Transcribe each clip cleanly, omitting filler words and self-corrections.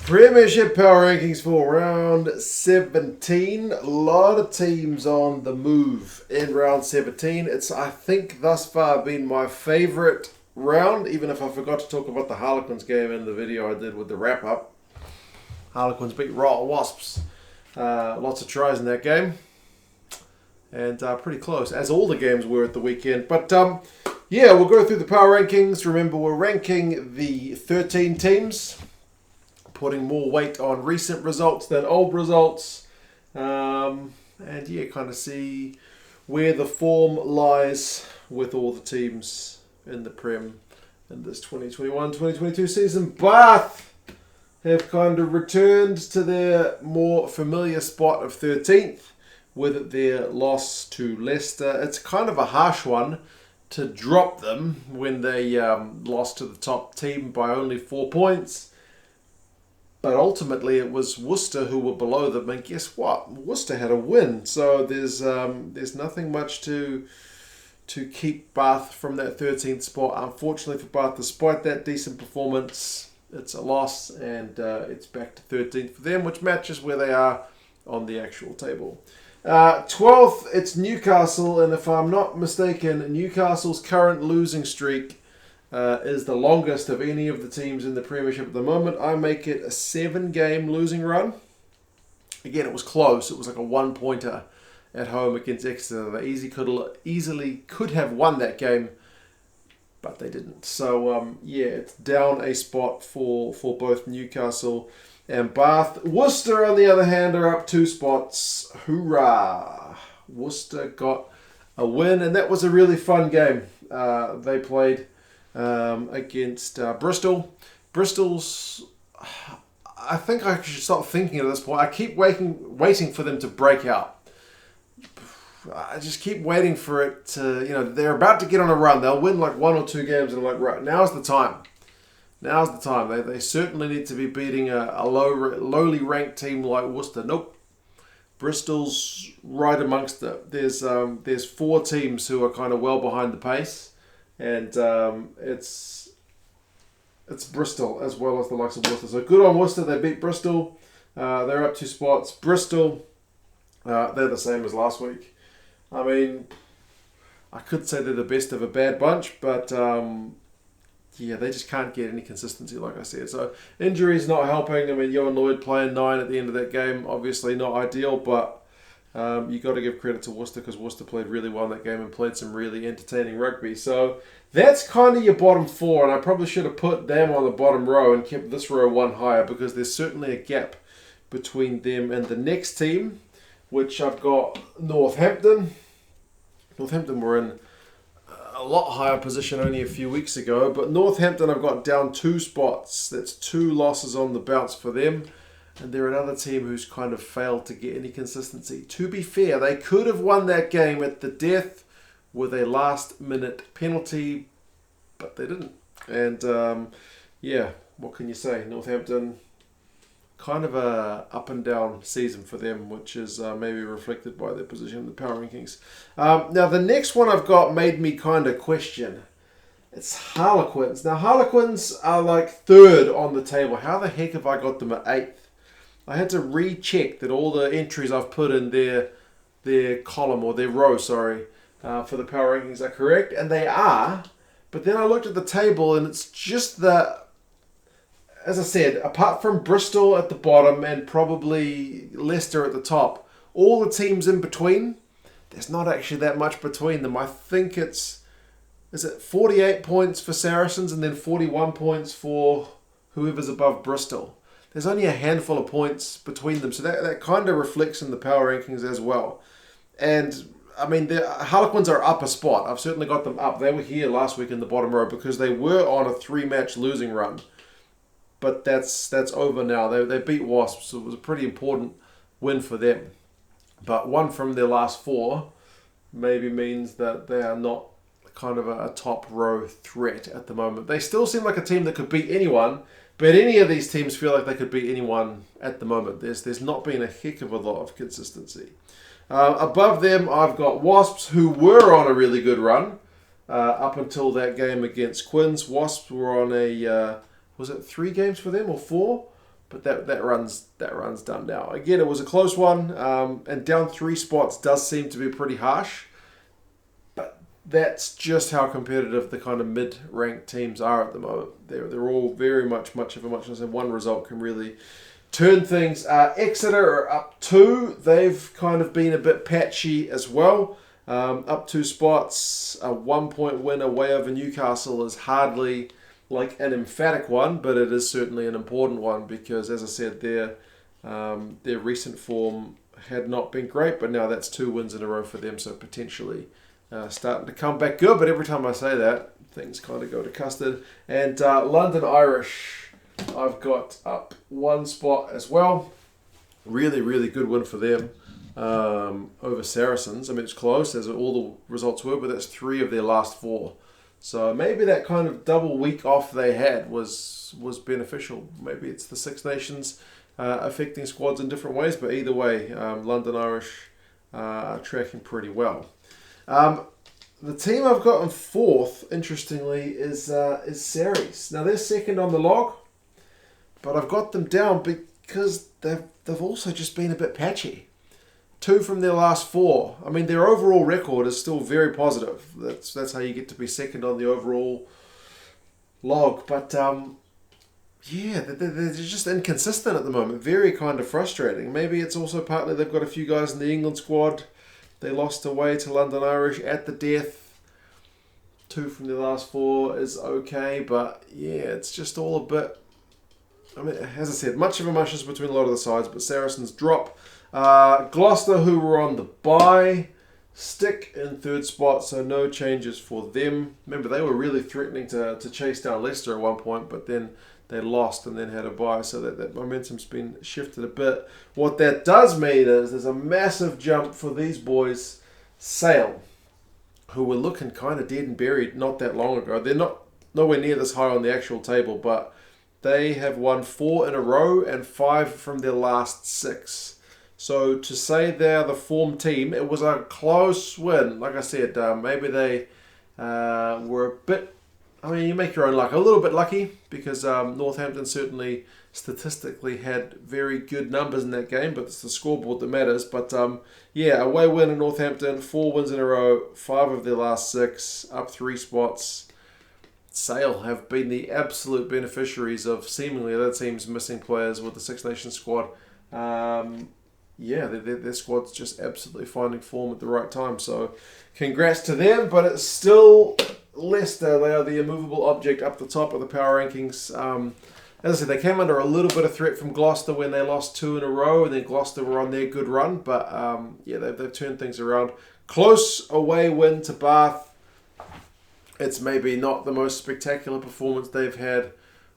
Premiership Power Rankings for round 17. A lot of teams on the move in round 17. It's, I think, thus far been my favourite round, even if I forgot to talk about the Harlequins game in the video I did with the wrap-up. Harlequins beat Wasps. Lots of tries in that game. And pretty close, as all the games were at the weekend. But, yeah, we'll go through the Power Rankings. Remember, we're ranking the 13 teams, putting more weight on recent results than old results. And yeah, kind of see where the form lies with all the teams in the Prem in this 2021-2022 season. Bath have kind of returned to their more familiar spot of 13th with their loss to Leicester. It's kind of a harsh one to drop them when they lost to the top team by only 4 points. But ultimately, it was Worcester who were below them, and guess what? Worcester had a win, so there's nothing much to keep Bath from that 13th spot. Unfortunately for Bath, despite that decent performance, it's a loss, and it's back to 13th for them, which matches where they are on the actual table. 12th, it's Newcastle, and if I'm not mistaken, Newcastle's current losing streak is the longest of any of the teams in the Premiership at the moment. I make it a 7-game losing run. Again, it was close. It was like a 1-pointer at home against Exeter. They easily could have won that game, but they didn't. So, yeah, it's down a spot for both Newcastle and Bath. Worcester, on the other hand, are up 2 spots. Hoorah! Worcester got a win, and that was a really fun game. They played against Bristol. Bristol's, I think I should stop thinking at this point. I keep waiting for them to break out. I just keep waiting for it to, they're about to get on a run. They'll win like 1 or 2 games and I'm like, right, now's the time. Now's the time. They certainly need to be beating a lowly ranked team like Worcester. Nope. Bristol's right amongst it. There's 4 teams who are kind of well behind the pace. And it's Bristol as well as the likes of Worcester. So good on Worcester. They beat Bristol. They're up 2 spots. Bristol, they're the same as last week. I mean, I could say they're the best of a bad bunch, but yeah, they just can't get any consistency, like I said. So injuries not helping. I mean, Johan Lloyd playing 9 at the end of that game, obviously not ideal, but you got to give credit to Worcester because Worcester played really well in that game and played some really entertaining rugby. So that's kind of your bottom 4, and I probably should have put them on the bottom row and kept this row 1 higher because there's certainly a gap between them and the next team, which I've got Northampton. Northampton were in a lot higher position only a few weeks ago, but Northampton I've got down 2 spots. That's 2 losses on the bounce for them. And they're another team who's kind of failed to get any consistency. To be fair, they could have won that game at the death with a last-minute penalty, but they didn't. And, yeah, what can you say? Northampton, kind of a up-and-down season for them, which is maybe reflected by their position in the Power Rankings. Now, the next one I've got made me kind of question. It's Harlequins. Now, Harlequins are like 3rd on the table. How the heck have I got them at 8th? I had to recheck that all the entries I've put in their column, or their row, sorry, for the Power Rankings are correct, and they are. But then I looked at the table, and it's just that, as I said, apart from Bristol at the bottom and probably Leicester at the top, all the teams in between, there's not actually that much between them. I think is it 48 points for Saracens and then 41 points for whoever's above Bristol. There's only a handful of points between them, so that kind of reflects in the Power Rankings as well. And, I mean, the Harlequins are up a spot. I've certainly got them up. They were here last week in the bottom row because they were on a 3-match losing run. But that's over now. They beat Wasps, so it was a pretty important win for them. But 1 from their last 4 maybe means that they are not kind of a top row threat at the moment. They still seem like a team that could beat anyone, but any of these teams feel like they could beat anyone at the moment. There's not been a heck of a lot of consistency. Above them, I've got Wasps, who were on a really good run up until that game against Quins. Wasps were on a, was it 3 games for them or 4? But that run's done now. Again, it was a close one, and down 3 spots does seem to be pretty harsh. But that's just how competitive the kind of mid-ranked teams are at the moment. They're all very much of a muchness, and one result can really turn things. Exeter are up 2. They've kind of been a bit patchy as well. Up 2 spots. A 1-point win away over Newcastle is hardly like an emphatic one, but it is certainly an important one because, as I said, their recent form had not been great, but now that's 2 wins in a row for them, so potentially starting to come back good. But every time I say that, things kind of go to custard. And London Irish, I've got up 1 spot as well. Really, really good win for them over Saracens. I mean, it's close, as all the results were, but that's 3 of their last 4. So maybe that kind of double week off they had was beneficial. Maybe it's the Six Nations affecting squads in different ways, but either way, London Irish are tracking pretty well. The team I've got in 4th, interestingly, is Sharsies. Now they're second on the log, but I've got them down because they've also just been a bit patchy. 2 from their last 4. I mean, their overall record is still very positive. That's how you get to be second on the overall log. But, yeah, they're just inconsistent at the moment. Very kind of frustrating. Maybe it's also partly they've got a few guys in the England squad. They lost away to London Irish at the death. 2 from their last 4 is okay. But, yeah, it's just all a bit... I mean, as I said, much of a muchness between a lot of the sides, but Saracens drop. Gloucester, who were on the bye, stick in 3rd spot, so no changes for them. Remember, they were really threatening to chase down Leicester at one point, but then they lost and then had a bye, so that momentum's been shifted a bit. What that does mean is there's a massive jump for these boys, Sale, who were looking kind of dead and buried not that long ago. They're nowhere near this high on the actual table, but they have won 4 in a row and 5 from their last 6. So to say they're the form team, it was a close win. Like I said, maybe they were a bit... I mean, you make your own luck. A little bit lucky because Northampton certainly statistically had very good numbers in that game, but it's the scoreboard that matters. But yeah, away win in Northampton, 4 wins in a row, 5 of their last 6, up 3 spots. Sale have been the absolute beneficiaries of seemingly other teams missing players with the Six Nations squad. Yeah, their squad's just absolutely finding form at the right time. So congrats to them, but it's still Leicester. They are the immovable object up the top of the power rankings. As I said, they came under a little bit of threat from Gloucester when they lost 2 in a row, and then Gloucester were on their good run. But yeah, they've turned things around. Close away win to Bath. It's maybe not the most spectacular performance they've had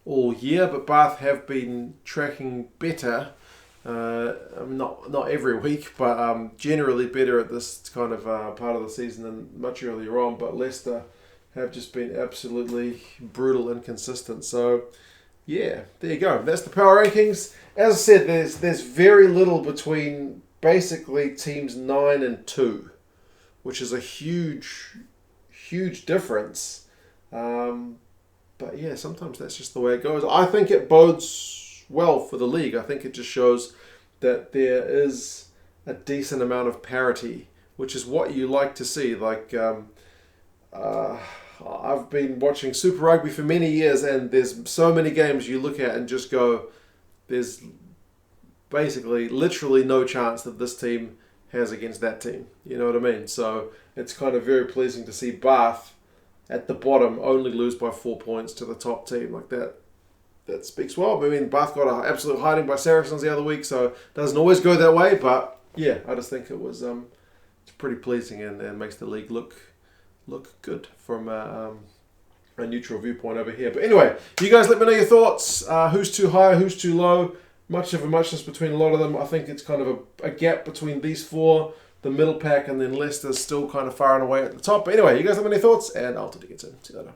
all year, but Bath have been tracking better. Not every week, but generally better at this kind of part of the season than much earlier on. But Leicester have just been absolutely brutal and consistent. So, yeah, there you go. That's the power rankings. As I said, there's very little between basically teams 9 and 2, which is a huge difference. But yeah, sometimes that's just the way it goes. I think it bodes well for the league. I think it just shows that there is a decent amount of parity, which is what you like to see. Like, I've been watching Super Rugby for many years, and there's so many games you look at and just go, there's basically literally no chance that this team has against that team. You know what I mean? So it's kind of very pleasing to see Bath at the bottom only lose by 4 points to the top team like that. That speaks well. I mean, Bath got an absolute hiding by Saracens the other week, so it doesn't always go that way. But yeah, I just think it was it's pretty pleasing and makes the league look good from a neutral viewpoint over here. But anyway, you guys let me know your thoughts. Who's too high? Who's too low? Much of a muchness between a lot of them. I think it's kind of a gap between these 4, the middle pack, and then Leicester's still kind of far and away at the top. But anyway, you guys let me know your thoughts, and I'll talk to you again soon. See you later.